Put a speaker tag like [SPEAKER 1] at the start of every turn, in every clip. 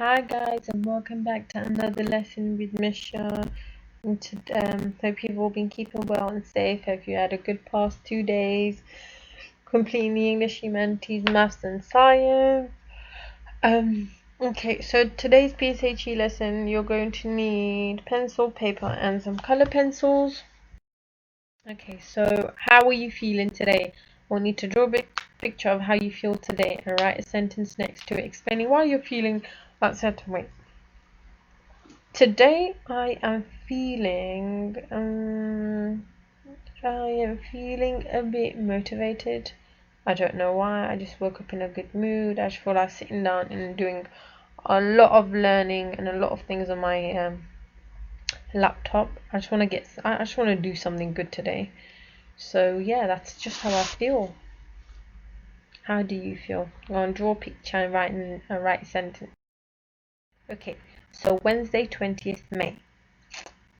[SPEAKER 1] Hi guys, and welcome back to another lesson with Misha. Hope you've all been keeping well and safe. Hope you had a good past 2 days completing English, humanities, maths and science. Okay, so today's PSHE lesson, you're going to need pencil, paper and some color pencils. Okay, so how are you feeling today? We'll need to draw a big picture of how you feel today and write a sentence next to it explaining why you're feeling that certain way. Today I am feeling a bit motivated. I don't know why. I just woke up in a good mood. I just feel like sitting down and doing a lot of learning and a lot of things on my laptop. I just want to do something good today. So yeah, that's just how I feel. How do you feel? Go on, draw a picture and write a sentence. Okay, so Wednesday, 20th May.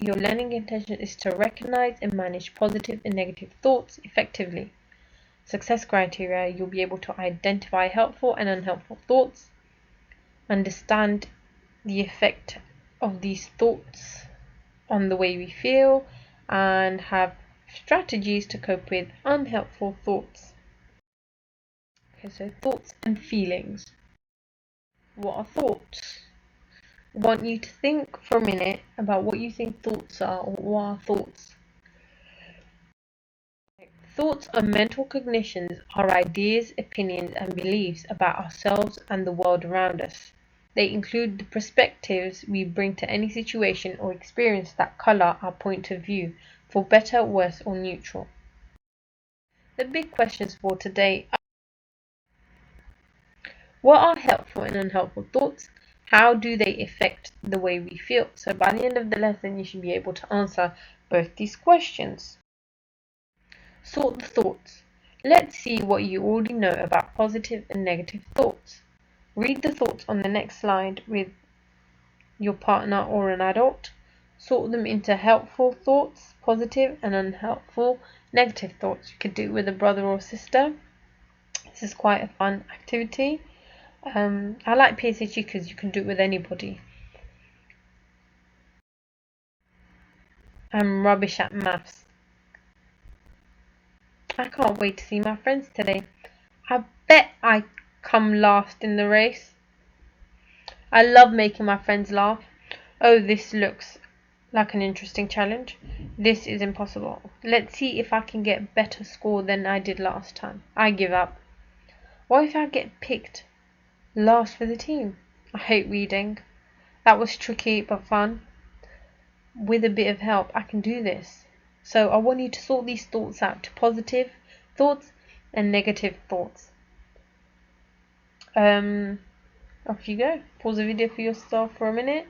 [SPEAKER 1] Your learning intention is to recognize and manage positive and negative thoughts effectively. Success criteria: you'll be able to identify helpful and unhelpful thoughts, understand the effect of these thoughts on the way we feel, and have strategies to cope with unhelpful thoughts. Okay, so thoughts and feelings. What are thoughts? I want you to think for a minute about what you think thoughts are, or what are thoughts. Thoughts are mental cognitions, are ideas, opinions, and beliefs about ourselves and the world around us. They include the perspectives we bring to any situation or experience that color our point of view, for better, worse, or neutral. The big questions for today are: what are helpful and unhelpful thoughts? How do they affect the way we feel? So by the end of the lesson, you should be able to answer both these questions. Sort the thoughts. Let's see what you already know about positive and negative thoughts. Read the thoughts on the next slide with your partner or an adult. Sort them into helpful thoughts, positive, and unhelpful, negative thoughts. You could do it with a brother or sister. This is quite a fun activity. I like PSHE because you can do it with anybody. I'm rubbish at maths. I can't wait to see my friends today. I bet I come last in the race. I love making my friends laugh. Oh, this looks like an interesting challenge. This is impossible. Let's see if I can get a better score than I did last time. I give up. What if I get picked last for the team? I hate reading. That was tricky but fun. With a bit of help, I can do this. So I want you to sort these thoughts out to positive thoughts and negative thoughts. Off you go. Pause the video for yourself for a minute.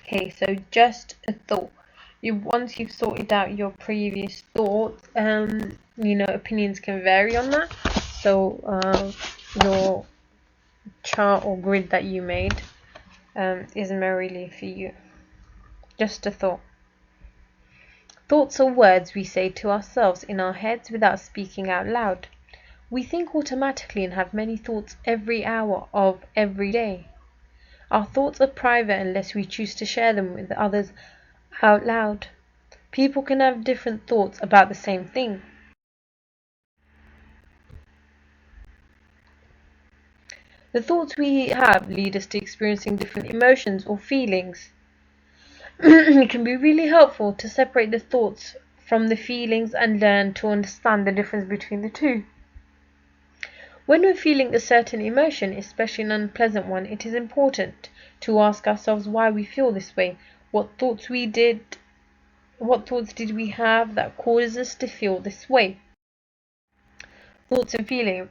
[SPEAKER 1] Okay, so just a thought. Once you've sorted out your previous thoughts, opinions can vary on that. So your chart or grid that you made isn't really for you. Just a thought. Thoughts are words we say to ourselves in our heads without speaking out loud. We think automatically and have many thoughts every hour of every day. Our thoughts are private unless we choose to share them with others out loud. People can have different thoughts about the same thing. The thoughts we have lead us to experiencing different emotions or feelings. It can be really helpful to separate the thoughts from the feelings and learn to understand the difference between the two. When we're feeling a certain emotion, especially an unpleasant one, it is important to ask ourselves why we feel this way. What thoughts did we have that caused us to feel this way? Thoughts and feelings.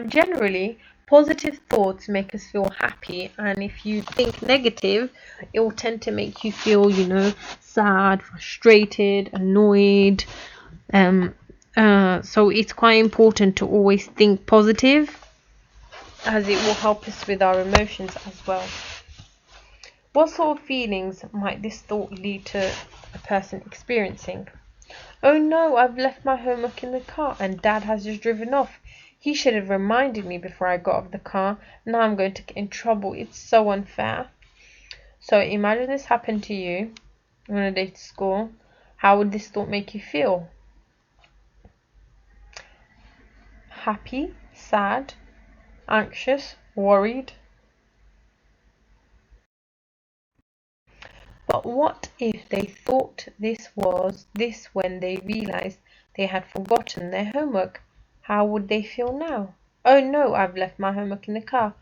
[SPEAKER 1] Generally, positive thoughts make us feel happy, and if you think negative, it will tend to make you feel, sad, frustrated, annoyed. So it's quite important to always think positive, as it will help us with our emotions as well. What sort of feelings might this thought lead to a person experiencing? Oh no, I've left my homework in the car and Dad has just driven off. He should have reminded me before I got off the car. Now I'm going to get in trouble. It's so unfair. So imagine this happened to you on a day to school. How would this thought make you feel? Happy, sad, anxious, worried? But what if they thought this was this when they realized they had forgotten their homework? How would they feel now? Oh no, I've left my homework in the car.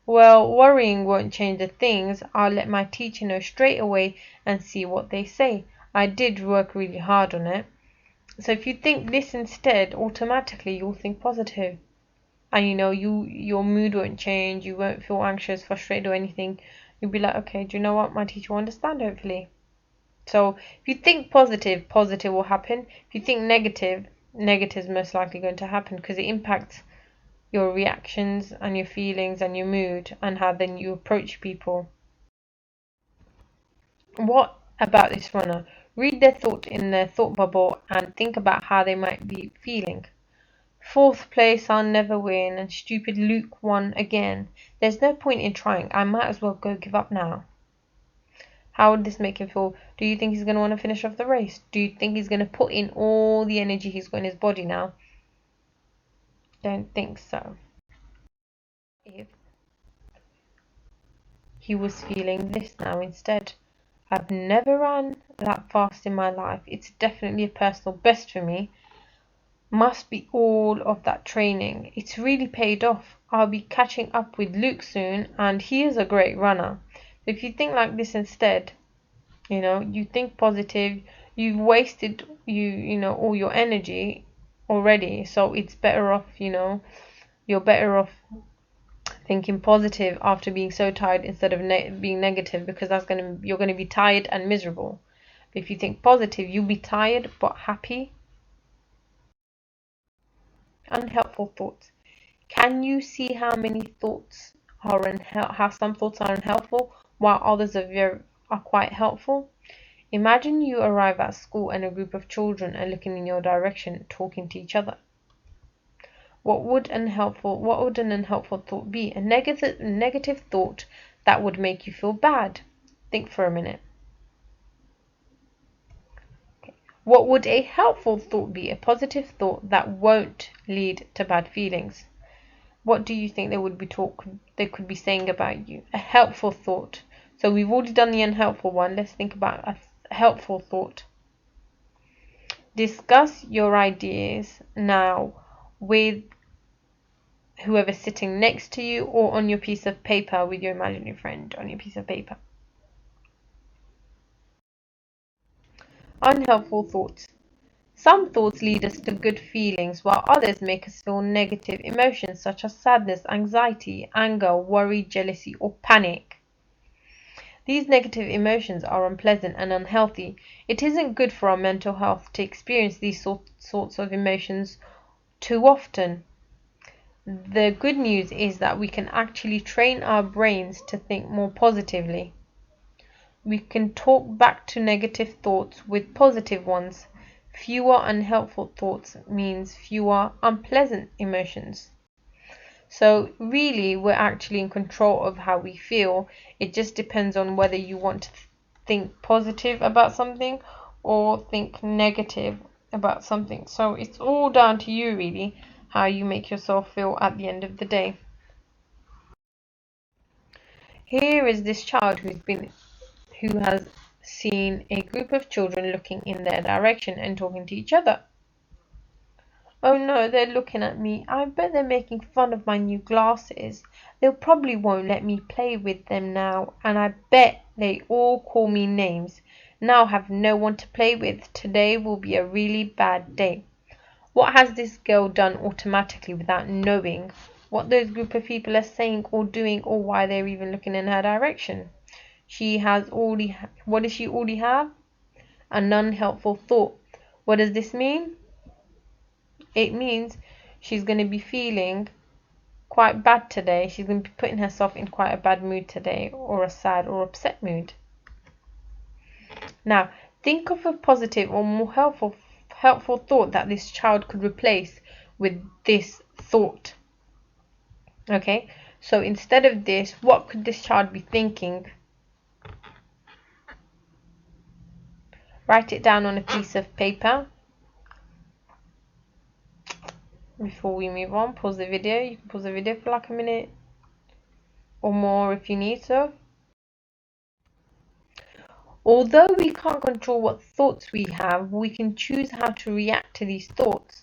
[SPEAKER 1] Well, worrying won't change the things. I'll let my teacher know straight away and see what they say. I did work really hard on it. So if you think this instead, automatically you'll think positive. And your mood won't change, you won't feel anxious, frustrated or anything. You'll be like, okay, do you know what? My teacher will understand hopefully. So if you think positive, positive will happen. If you think negative, negative is most likely going to happen because it impacts your reactions and your feelings and your mood and how then you approach people. What about this runner? Read their thought in their thought bubble and think about how they might be feeling. Fourth place, I'll never win, and stupid Luke won again. There's no point in trying. I might as well go give up now. How would this make him feel? Do you think he's going to want to finish off the race? Do you think he's going to put in all the energy he's got in his body now? Don't think so. If he was feeling this now instead. I've never ran that fast in my life. It's definitely a personal best for me. Must be all of that training. It's really paid off. I'll be catching up with Luke soon, and he is a great runner. If you think like this instead, you think positive, you've wasted all your energy already, so it's better off, you're better off thinking positive after being so tired instead of being negative, because you're going to be tired and miserable. But if you think positive, you'll be tired but happy. Unhelpful thoughts. Can you see how many thoughts how some thoughts are unhelpful while others are quite helpful? Imagine you arrive at school and a group of children are looking in your direction, talking to each other. What would an unhelpful thought be? A negative thought that would make you feel bad. Think for a minute. What would a helpful thought be? A positive thought that won't lead to bad feelings. What do you think they could be saying about you? A helpful thought. So we've already done the unhelpful one. Let's think about a helpful thought. Discuss your ideas now with whoever's sitting next to you or on your piece of paper with your imaginary friend on your piece of paper. Unhelpful thoughts. Some thoughts lead us to good feelings, while others make us feel negative emotions such as sadness, anxiety, anger, worry, jealousy, or panic. These negative emotions are unpleasant and unhealthy. It isn't good for our mental health to experience these sorts of emotions too often. The good news is that we can actually train our brains to think more positively. We can talk back to negative thoughts with positive ones. Fewer unhelpful thoughts means fewer unpleasant emotions. So really, we're actually in control of how we feel. It just depends on whether you want to think positive about something or think negative about something. So it's all down to you really, how you make yourself feel at the end of the day. Here is this child who has seen a group of children looking in their direction and talking to each other. Oh no, they're looking at me. I bet they're making fun of my new glasses. They probably won't let me play with them now, and I bet they all call me names. Now I have no one to play with. Today will be a really bad day. What has this girl done automatically without knowing what those group of people are saying or doing or why they're even looking in her direction? What does she already have? An unhelpful thought. What does this mean? It means she's going to be feeling quite bad today. She's going to be putting herself in quite a bad mood today, or a sad or upset mood. Now, think of a positive or more helpful thought that this child could replace with this thought. Okay, so instead of this, what could this child be thinking? Write it down on a piece of paper. Before we move on, pause the video. You can pause the video for like a minute or more if you need so. Although we can't control what thoughts we have, we can choose how to react to these thoughts.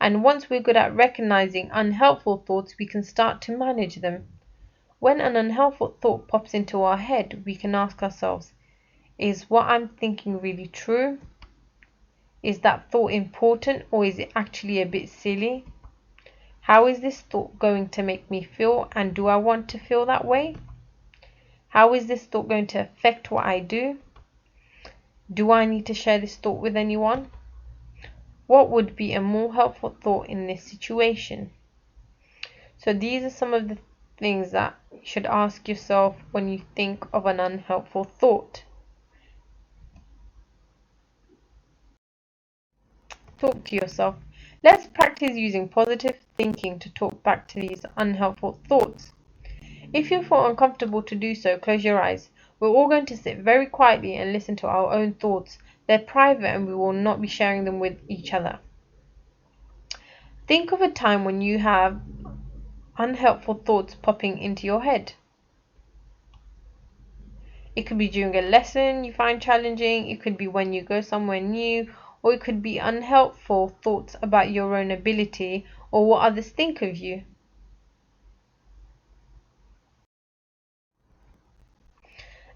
[SPEAKER 1] And once we're good at recognizing unhelpful thoughts, we can start to manage them. When an unhelpful thought pops into our head, we can ask ourselves, is what I'm thinking really true? Is that thought important, or is it actually a bit silly? How is this thought going to make me feel, and do I want to feel that way? How is this thought going to affect what I do? Do I need to share this thought with anyone? What would be a more helpful thought in this situation? So these are some of the things that you should ask yourself when you think of an unhelpful thought. Talk to yourself. Let's practice using positive thinking to talk back to these unhelpful thoughts. If you feel uncomfortable to do so, close your eyes. We're all going to sit very quietly and listen to our own thoughts. They're private and we will not be sharing them with each other. Think of a time when you have unhelpful thoughts popping into your head. It could be during a lesson you find challenging, it could be when you go somewhere new, or it could be unhelpful thoughts about your own ability or what others think of you.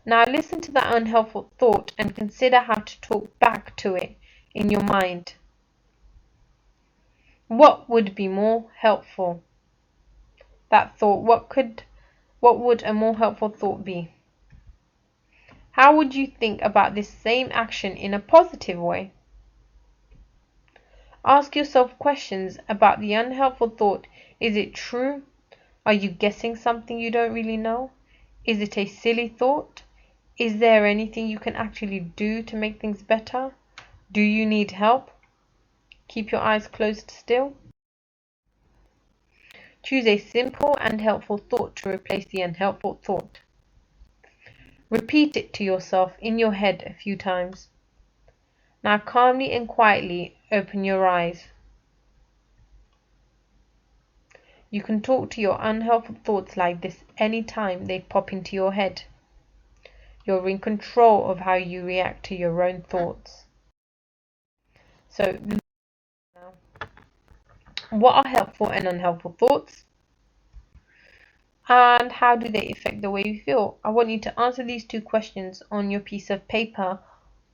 [SPEAKER 1] Now listen to that unhelpful thought and consider how to talk back to it in your mind. What would be more helpful? That thought, what would a more helpful thought be? How would you think about this same action in a positive way? Ask yourself questions about the unhelpful thought. Is it true? Are you guessing something you don't really know? Is it a silly thought? Is there anything you can actually do to make things better? Do you need help? Keep your eyes closed still. Choose a simple and helpful thought to replace the unhelpful thought. Repeat it to yourself in your head a few times. Now calmly and quietly open your eyes. You can talk to your unhelpful thoughts like this anytime they pop into your head. You're in control of how you react to your own thoughts. So, what are helpful and unhelpful thoughts? And how do they affect the way you feel? I want you to answer these two questions on your piece of paper,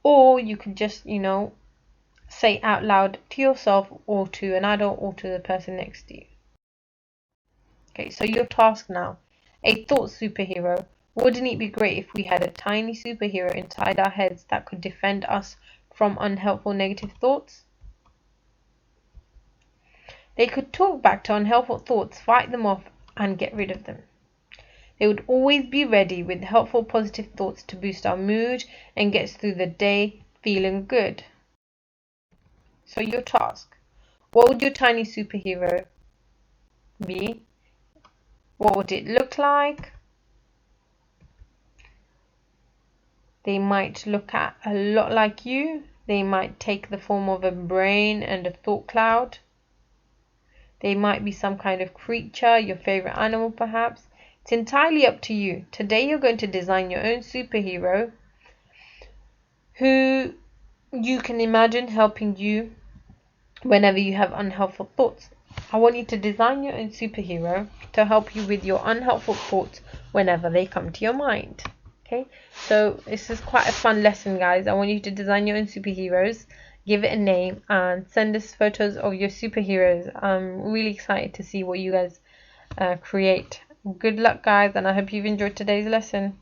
[SPEAKER 1] or you could just, say out loud to yourself or to an adult or to the person next to you. Okay, so your task now. A thought superhero. Wouldn't it be great if we had a tiny superhero inside our heads that could defend us from unhelpful negative thoughts? They could talk back to unhelpful thoughts, fight them off, and get rid of them. They would always be ready with helpful positive thoughts to boost our mood and get us through the day feeling good. So your task. What would your tiny superhero be? What would it look like? They might look a lot like you. They might take the form of a brain and a thought cloud. They might be some kind of creature, your favorite animal perhaps. It's entirely up to you. Today you're going to design your own superhero who you can imagine helping you whenever you have unhelpful thoughts. I want you to design your own superhero to help you with your unhelpful thoughts whenever they come to your mind. Okay, so this is quite a fun lesson, guys. I want you to design your own superheroes, give it a name, and send us photos of your superheroes. I'm really excited to see what you guys create. Good luck, guys, and I hope you've enjoyed today's lesson.